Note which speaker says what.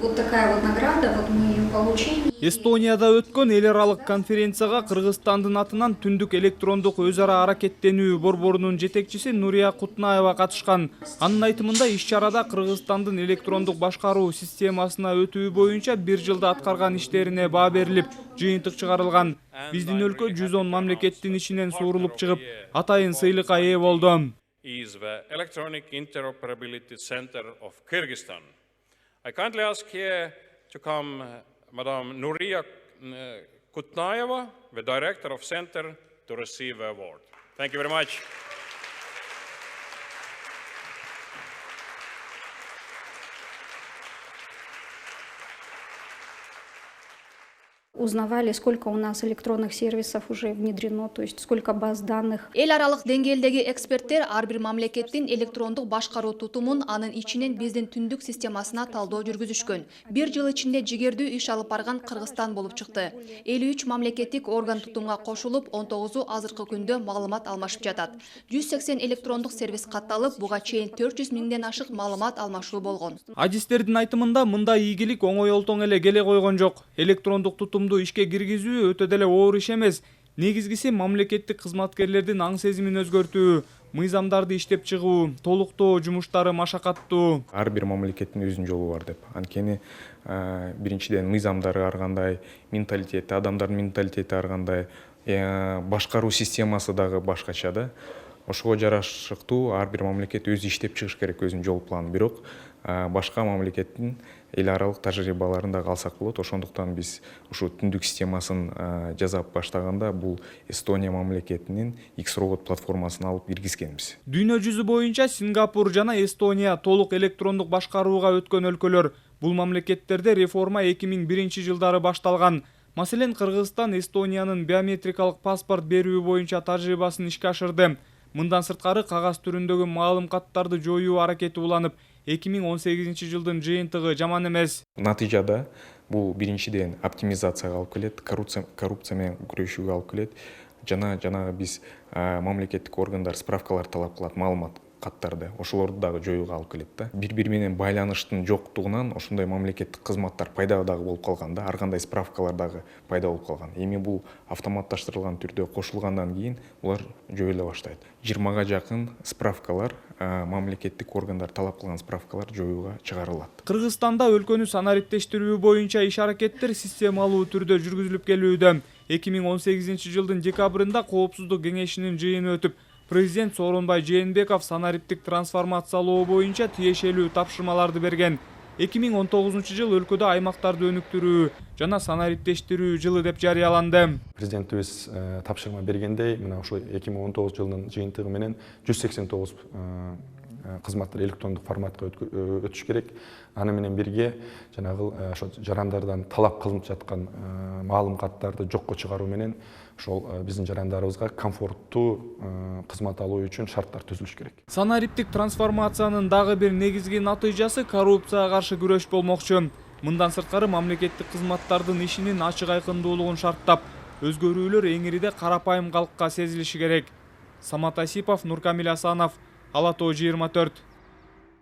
Speaker 1: Вот такая вот награда, вот мы ее получили.
Speaker 2: Эстонияда өткөн эл аралык конференцияга Кыргызстандын атынан түндүк электрондук өз ара аракеттенүү борборунун жетекчиси Нурия Кутнаева катышкан. Анын айтымында иш-чарада Кыргызстандын электрондук башкаруу системасына өтүү боюнча бир жылда аткарган иштерине баа берилип, жыйынтык чыгарылган. Биздин өлкө 110 мамлекеттин ичинен суурулуп чыгып, атайын сыйлыкка ээ болду.
Speaker 3: Is the Electronic Interoperability Center of Kyrgyzstan. I kindly ask here to come Madame Nuria Kutnaeva, the Director of Center, to receive the award. Thank you very much.
Speaker 1: Узнавали, сколько у нас электронных сервисов уже внедрено, то есть сколько баз данных.
Speaker 4: Эл аралык деңгээлдеги эксперттер ар бир мамлекеттин электрондук башкаруу тутумун анын ичинен биздин түндүк системасына талдоо жүргүзүшкөн. Бир жыл ичинде жигердүү иш алып барган Кыргызстан болуп чыкты. 53 мамлекеттик орган тутумга кошулуп, 19 азыркы күндө маалымат алмашып жатат. 180 электрондук сервис катталып, буга чейин 400 миңден ашык маалымат алмашуу болгон.
Speaker 2: Адистердин айтымында мындай ийгилик оңой олтоң эле келе койгон жок. Электрондук тутумду ишке киргизүү өтө деле оор иш эмес. Негизгиси мамлекеттик кызматкерлердин аң сезимин өзгөртүү, мыйзамдарды иштеп чыгуу, толуктоо жумуштары машакаттуу.
Speaker 5: Ар бир мамлекеттин өзүнүн жолу бар деп. Анткени биринчиден мыйзамдары ар кандай, менталитети, адамдардын менталитети ар кандай, башкаруу системасы дагы башкача да. Ошого жарашыктуу ар бир мамлекет өзү иштеп чыгыш керек өзүнүн жол планын. Бирок башка мамлекеттин эл аралык тажрыйбаларын дагы алсак болот. Ошондуктан биз ушу түндүк системасын жасап баштаганда бул Эстония мамлекетинин X-Robot платформасын алып киргизгенбиз.
Speaker 2: Дүйнө жүзү боюнча Сингапур жана Эстония толук электрондук башкарууга өткөн өлкөлөр. Бул мамлекеттерде реформа 2001 жылдары башталган. Маселен, Кыргызстан Эстониянын биометрикалык паспорт берүү боюнча тажрыйбасын ишке ашырды. Мындан сырткары кагаз түрүндөгү маалым каттарды жоюу аракети уланып, 2018 жылдын жыйынтыгы жаман эмес.
Speaker 5: Натыйжада бул биринчиден оптимизацияга алып келет, коррупция менен күрөшүүгө алып келет. Жанагы биз мамлекеттик органдар справкалар талап кылат, маалымат каттарды, ошолорду дагы жоюуга алып келет да. Бири-бири менен байланыштын жоктугунан ошондой мамлекеттик кызматтар пайда дагы болуп калган да, ар кандай справкалар дагы пайда болуп калган. Эми бул автоматташтырылган түрдө кошулгандан кийин булар жоюла баштайт. 20га жакын справкалар, мамлекеттик органдар талап кылган справкалар жоюуга чыгарылат.
Speaker 2: Кыргызстанда өлкөнү санариптештирүү боюнча иш-аракеттер системалуу түрдө жүргүзүлүп келүүдө. 2018 жылдын декабрында Коопсуздук кеңешинин жыйыны өтүп, Президент Сооронбай Жээнбеков санариптик трансформациялоо боюнча тиешелүү тапшырмаларды берген. 2019 жыл өлкөдө аймактарды өнүктүрүү жана санариптештирүү жылы деп жарыяланды.
Speaker 6: Президентибиз тапшырма бергендей, мына ошо 2019 жылдын жыйынтыгы менен 189 кызматтар электрондук форматка өтүш керек. Аны менен бирге жанагы ошо жарандардан талап кылынып жаткан маалым каттарды жокко чыгаруу менен ошол биздин жарандарыбызга комфорттуу кызмат алуу үчүн шарттар түзүлүш керек.
Speaker 2: Санариптик трансформациянын дагы бир негизги натыйжасы коррупцияга каршы күрөш болмокчу. Мындан сырткары мамлекеттик кызматтардын ишинин ачык айкындуулугун шарттап, өзгөрүүлөр эңириде карапайым калкка сезилиши керек. Самат Асипов, Нуркамил Асанов, Ала Тоо 24.